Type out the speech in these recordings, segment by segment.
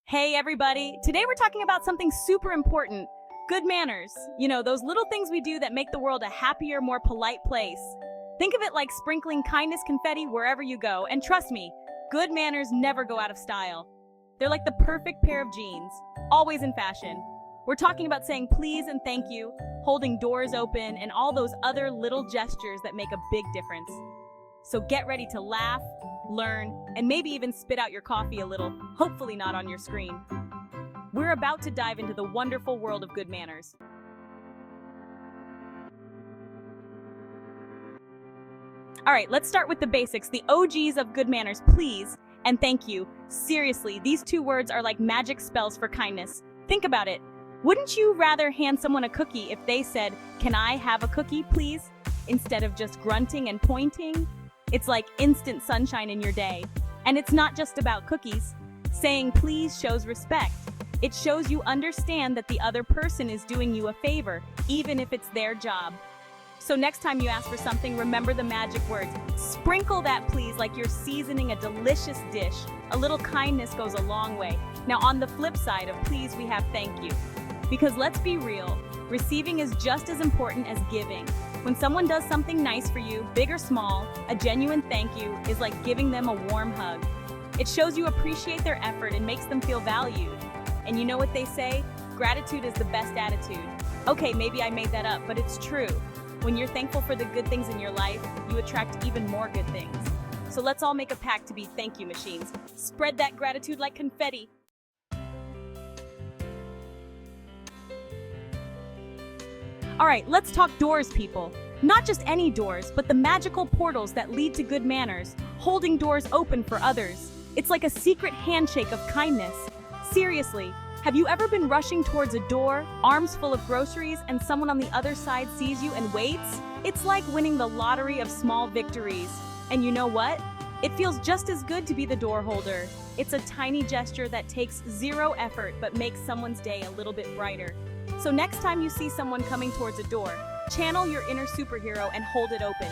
Hey everybody! Today we're talking about something super important. Good manners. You know, those little things we do that make the world a happier, more polite place. Think of it like sprinkling kindness confetti wherever you go, and trust me, good manners never go out of style. They're like the perfect pair of jeans, always in fashion. We're talking about saying please and thank you, holding doors open, and all those other little gestures that make a big difference. So get ready to laugh, learn, and maybe even spit out your coffee a little, hopefully not on your screen. We're about to dive into the wonderful world of good manners. All right, let's start with the basics, the OGs of good manners, please and thank you. Seriously, these two words are like magic spells for kindness. Think about it. Wouldn't you rather hand someone a cookie if they said, "Can I have a cookie, please?" instead of just grunting and pointing? It's like instant sunshine in your day. And it's not just about cookies. Saying please shows respect. It shows you understand that the other person is doing you a favor, even if it's their job. So next time you ask for something, remember the magic words. Sprinkle that please like you're seasoning a delicious dish. A little kindness goes a long way. Now on the flip side of please, we have thank you. Because let's be real, receiving is just as important as giving. When someone does something nice for you, big or small, a genuine thank you is like giving them a warm hug. It shows you appreciate their effort and makes them feel valued. And you know what they say? Gratitude is the best attitude. Okay, maybe I made that up, but it's true. When you're thankful for the good things in your life, you attract even more good things. So let's all make a pact to be thank you machines. Spread that gratitude like confetti. All right, let's talk doors, people. Not just any doors, but the magical portals that lead to good manners, holding doors open for others. It's like a secret handshake of kindness. Seriously, have you ever been rushing towards a door, arms full of groceries, and someone on the other side sees you and waits? It's like winning the lottery of small victories. And you know what? It feels just as good to be the door holder. It's a tiny gesture that takes zero effort but makes someone's day a little bit brighter. So next time you see someone coming towards a door, channel your inner superhero and hold it open.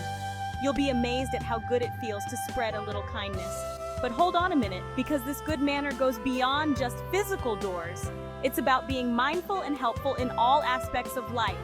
You'll be amazed at how good it feels to spread a little kindness. But hold on a minute, because this good manner goes beyond just physical doors. It's about being mindful and helpful in all aspects of life.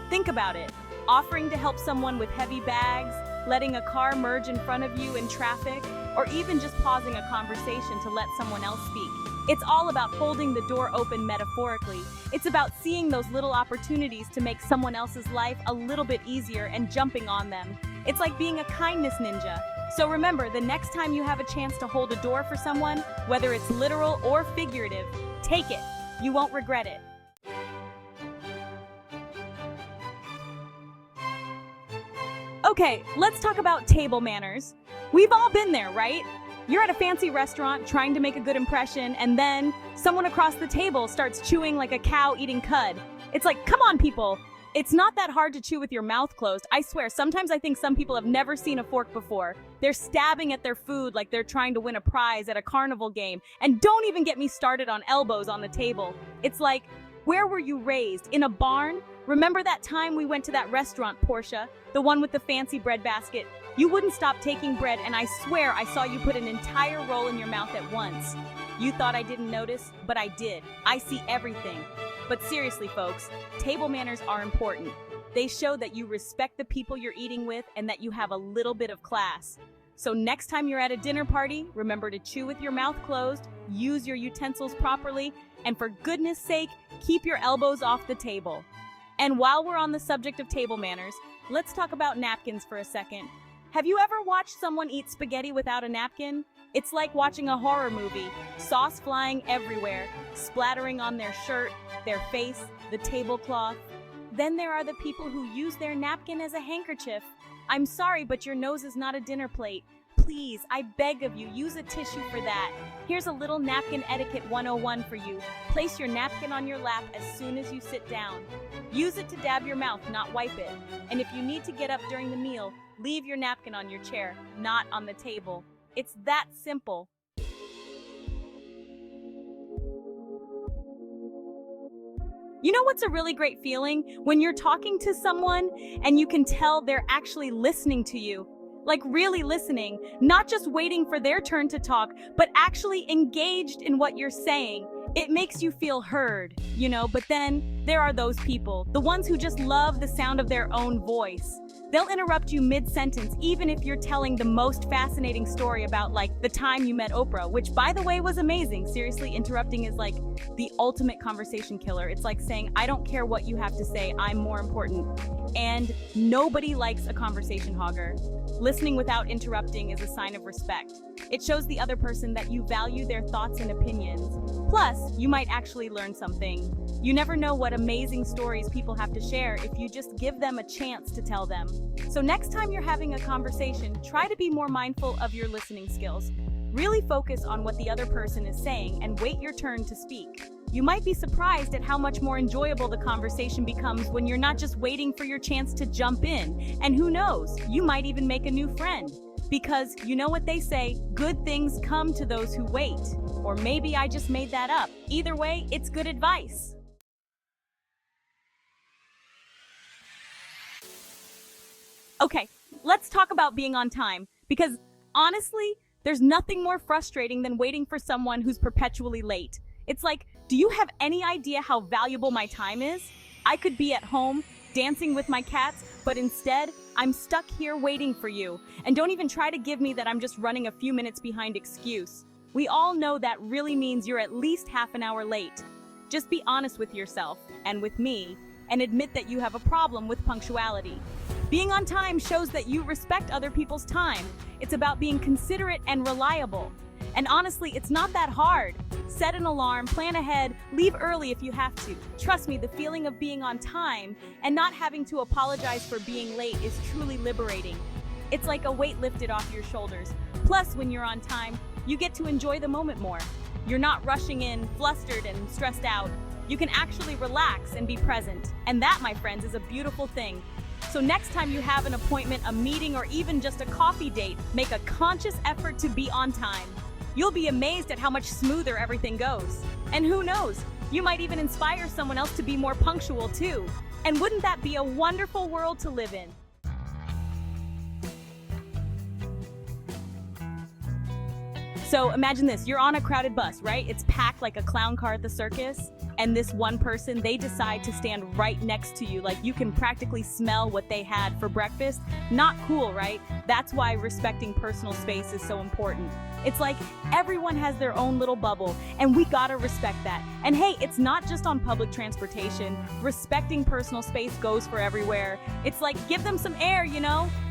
Think about it. Offering to help someone with heavy bags, letting a car merge in front of you in traffic, or even just pausing a conversation to let someone else speak. It's all about holding the door open metaphorically. It's about seeing those little opportunities to make someone else's life a little bit easier and jumping on them. It's like being a kindness ninja. So remember, the next time you have a chance to hold a door for someone, whether it's literal or figurative, take it. You won't regret it. Okay, let's talk about table manners. We've all been there, right? You're at a fancy restaurant trying to make a good impression, and then someone across the table starts chewing like a cow eating cud. It's like, come on, people. It's not that hard to chew with your mouth closed. I swear, sometimes I think some people have never seen a fork before. They're stabbing at their food like they're trying to win a prize at a carnival game. And don't even get me started on elbows on the table. It's like, where were you raised? In a barn? Remember that time we went to that restaurant, Portia? The one with the fancy bread basket? You wouldn't stop taking bread, and I swear I saw you put an entire roll in your mouth at once. You thought I didn't notice, but I did. I see everything. But seriously, folks, table manners are important. They show that you respect the people you're eating with and that you have a little bit of class. So next time you're at a dinner party, remember to chew with your mouth closed, use your utensils properly, and for goodness sake, keep your elbows off the table. And while we're on the subject of table manners, let's talk about napkins for a second. Have you ever watched someone eat spaghetti without a napkin? It's like watching a horror movie, sauce flying everywhere, splattering on their shirt, their face, the tablecloth. Then there are the people who use their napkin as a handkerchief. I'm sorry, but your nose is not a dinner plate. Please, I beg of you, use a tissue for that. Here's a little napkin etiquette 101 for you. Place your napkin on your lap as soon as you sit down. Use it to dab your mouth, not wipe it. And if you need to get up during the meal, leave your napkin on your chair, not on the table. It's that simple. You know what's a really great feeling? When you're talking to someone and you can tell they're actually listening to you. Like really listening, not just waiting for their turn to talk, but actually engaged in what you're saying. It makes you feel heard, but then there are those people, the ones who just love the sound of their own voice. They'll interrupt you mid-sentence, even if you're telling the most fascinating story about, the time you met Oprah, which, by the way, was amazing. Seriously, interrupting is the ultimate conversation killer. It's like saying, I don't care what you have to say, I'm more important. And nobody likes a conversation hogger. Listening without interrupting is a sign of respect. It shows the other person that you value their thoughts and opinions. Plus, you might actually learn something. You never know what amazing stories people have to share if you just give them a chance to tell them. So next time you're having a conversation, try to be more mindful of your listening skills. Really focus on what the other person is saying and wait your turn to speak. You might be surprised at how much more enjoyable the conversation becomes when you're not just waiting for your chance to jump in. And who knows, you might even make a new friend. Because you know what they say, good things come to those who wait. Or maybe I just made that up. Either way, it's good advice. Okay, let's talk about being on time. Because honestly, there's nothing more frustrating than waiting for someone who's perpetually late. It's like, do you have any idea how valuable my time is? I could be at home, dancing with my cats, but instead, I'm stuck here waiting for you. And don't even try to give me that I'm just running a few minutes behind excuse. We all know that really means you're at least half an hour late. Just be honest with yourself, and with me, and admit that you have a problem with punctuality. Being on time shows that you respect other people's time. It's about being considerate and reliable. And honestly, it's not that hard. Set an alarm, plan ahead, leave early if you have to. Trust me, the feeling of being on time and not having to apologize for being late is truly liberating. It's like a weight lifted off your shoulders. Plus, when you're on time, you get to enjoy the moment more. You're not rushing in, flustered and stressed out. You can actually relax and be present. And that, my friends, is a beautiful thing. So next time you have an appointment, a meeting, or even just a coffee date, make a conscious effort to be on time. You'll be amazed at how much smoother everything goes. And who knows, you might even inspire someone else to be more punctual too. And wouldn't that be a wonderful world to live in? So imagine this, you're on a crowded bus, right? It's packed like a clown car at the circus. And this one person, they decide to stand right next to you. Like you can practically smell what they had for breakfast. Not cool, right? That's why respecting personal space is so important. It's like everyone has their own little bubble, and we gotta respect that. And hey, it's not just on public transportation. Respecting personal space goes for everywhere. It's like, give them some air,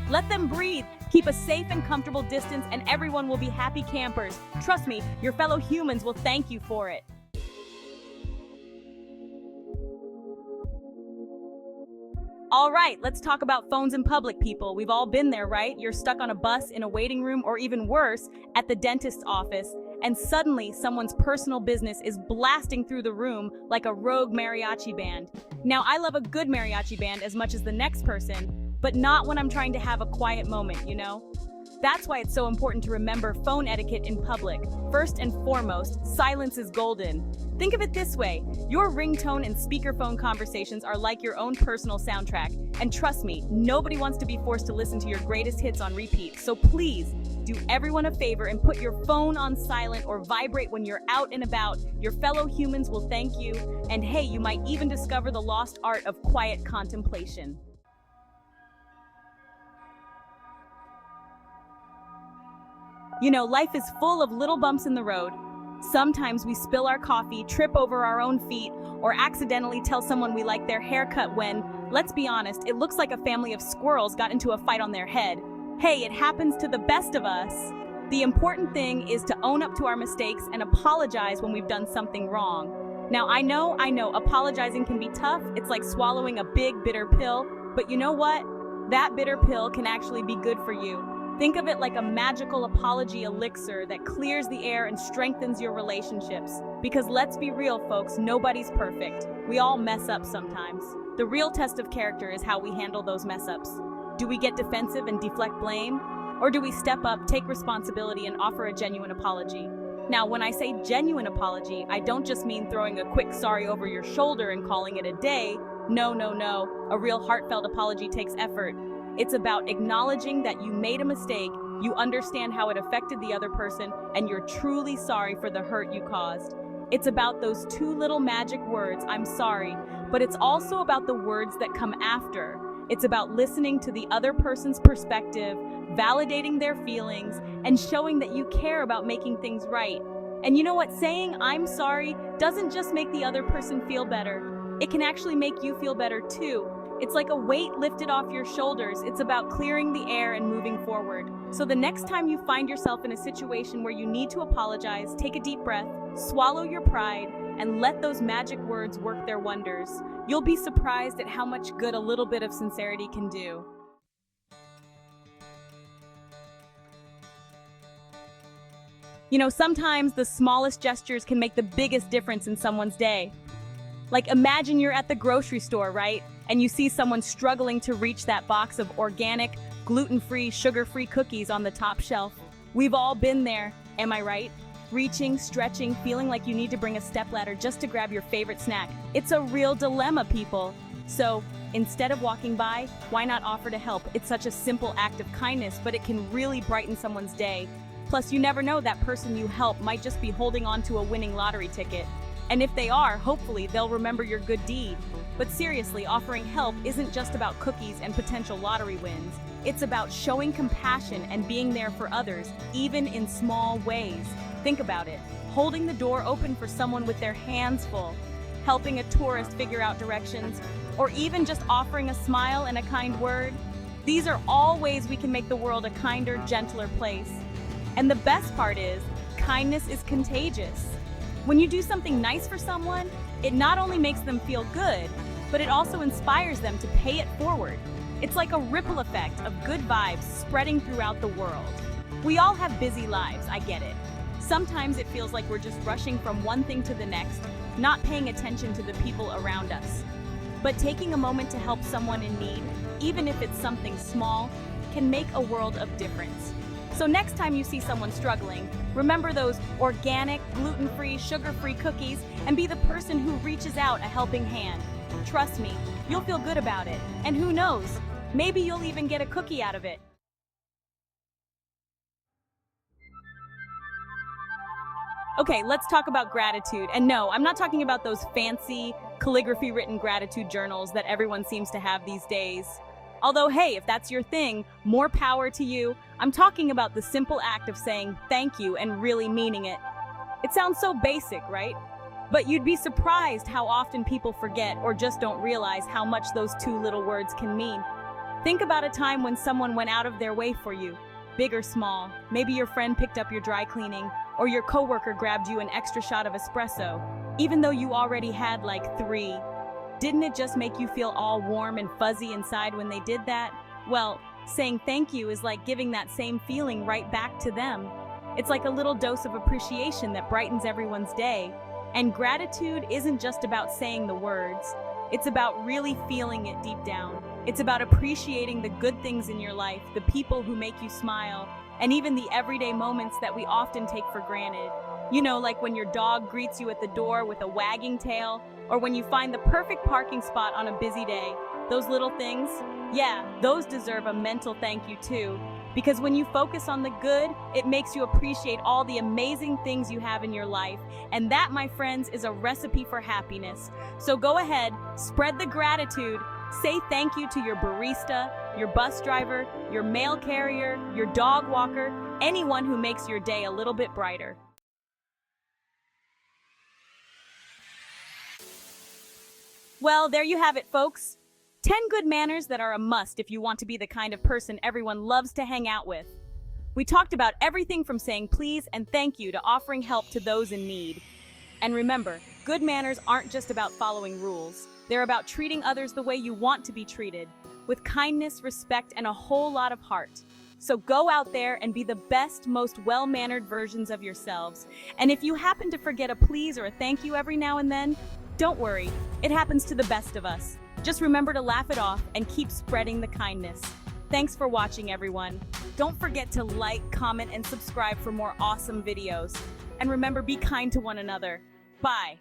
Let them breathe. Keep a safe and comfortable distance, and everyone will be happy campers. Trust me, your fellow humans will thank you for it. All right, let's talk about phones in public, people. We've all been there, right? You're stuck on a bus, in a waiting room, or even worse, at the dentist's office, and suddenly someone's personal business is blasting through the room like a rogue mariachi band. Now, I love a good mariachi band as much as the next person, but not when I'm trying to have a quiet moment, That's why it's so important to remember phone etiquette in public. First and foremost, silence is golden. Think of it this way, your ringtone and speakerphone conversations are like your own personal soundtrack. And trust me, nobody wants to be forced to listen to your greatest hits on repeat. So please, do everyone a favor and put your phone on silent or vibrate when you're out and about. Your fellow humans will thank you. And hey, you might even discover the lost art of quiet contemplation. Life is full of little bumps in the road. Sometimes we spill our coffee, trip over our own feet, or accidentally tell someone we like their haircut when, let's be honest, it looks like a family of squirrels got into a fight on their head. Hey, it happens to the best of us. The important thing is to own up to our mistakes and apologize when we've done something wrong. Now, I know, apologizing can be tough. It's like swallowing a big, bitter pill. But you know what? That bitter pill can actually be good for you. Think of it like a magical apology elixir that clears the air and strengthens your relationships. Because let's be real, folks, nobody's perfect. We all mess up sometimes. The real test of character is how we handle those mess-ups. Do we get defensive and deflect blame? Or do we step up, take responsibility, and offer a genuine apology? Now, when I say genuine apology, I don't just mean throwing a quick sorry over your shoulder and calling it a day. No. A real heartfelt apology takes effort. It's about acknowledging that you made a mistake, you understand how it affected the other person, and you're truly sorry for the hurt you caused. It's about those two little magic words, I'm sorry, but it's also about the words that come after. It's about listening to the other person's perspective, validating their feelings, and showing that you care about making things right. And you know what? Saying I'm sorry doesn't just make the other person feel better. It can actually make you feel better too. It's like a weight lifted off your shoulders. It's about clearing the air and moving forward. So the next time you find yourself in a situation where you need to apologize, take a deep breath, swallow your pride, and let those magic words work their wonders. You'll be surprised at how much good a little bit of sincerity can do. You know, sometimes the smallest gestures can make the biggest difference in someone's day. Like, imagine you're at the grocery store, right? And you see someone struggling to reach that box of organic, gluten-free, sugar-free cookies on the top shelf. We've all been there, am I right? Reaching, stretching, feeling like you need to bring a stepladder just to grab your favorite snack. It's a real dilemma, people. So, instead of walking by, why not offer to help? It's such a simple act of kindness, but it can really brighten someone's day. Plus, you never know, that person you help might just be holding on to a winning lottery ticket. And if they are, hopefully they'll remember your good deed. But seriously, offering help isn't just about cookies and potential lottery wins. It's about showing compassion and being there for others, even in small ways. Think about it. Holding the door open for someone with their hands full, helping a tourist figure out directions, or even just offering a smile and a kind word. These are all ways we can make the world a kinder, gentler place. And the best part is, kindness is contagious. When you do something nice for someone, it not only makes them feel good, but it also inspires them to pay it forward. It's like a ripple effect of good vibes spreading throughout the world. We all have busy lives, I get it. Sometimes it feels like we're just rushing from one thing to the next, not paying attention to the people around us. But taking a moment to help someone in need, even if it's something small, can make a world of difference. So next time you see someone struggling, remember those organic, gluten-free, sugar-free cookies and be the person who reaches out a helping hand. Trust me, you'll feel good about it. And who knows, maybe you'll even get a cookie out of it. Okay, let's talk about gratitude. And no, I'm not talking about those fancy, calligraphy-written gratitude journals that everyone seems to have these days. Although, hey, if that's your thing, more power to you. I'm talking about the simple act of saying thank you and really meaning it. It sounds so basic, right? But you'd be surprised how often people forget or just don't realize how much those two little words can mean. Think about a time when someone went out of their way for you, big or small. Maybe your friend picked up your dry cleaning, or your coworker grabbed you an extra shot of espresso, even though you already had like 3. Didn't it just make you feel all warm and fuzzy inside when they did that? Well, saying thank you is like giving that same feeling right back to them. It's like a little dose of appreciation that brightens everyone's day. And gratitude isn't just about saying the words. It's about really feeling it deep down. It's about appreciating the good things in your life, the people who make you smile, and even the everyday moments that we often take for granted. You know, like when your dog greets you at the door with a wagging tail, or when you find the perfect parking spot on a busy day. Those little things, yeah, those deserve a mental thank you too. Because when you focus on the good, it makes you appreciate all the amazing things you have in your life. And that, my friends, is a recipe for happiness. So go ahead, spread the gratitude. Say thank you to your barista, your bus driver, your mail carrier, your dog walker, anyone who makes your day a little bit brighter. Well, there you have it, folks. 10 good manners that are a must if you want to be the kind of person everyone loves to hang out with. We talked about everything from saying please and thank you to offering help to those in need. And remember, good manners aren't just about following rules. They're about treating others the way you want to be treated, with kindness, respect, and a whole lot of heart. So go out there and be the best, most well-mannered versions of yourselves. And if you happen to forget a please or a thank you every now and then, don't worry, it happens to the best of us. Just remember to laugh it off and keep spreading the kindness. Thanks for watching, everyone. Don't forget to like, comment, and subscribe for more awesome videos. And remember, be kind to one another. Bye.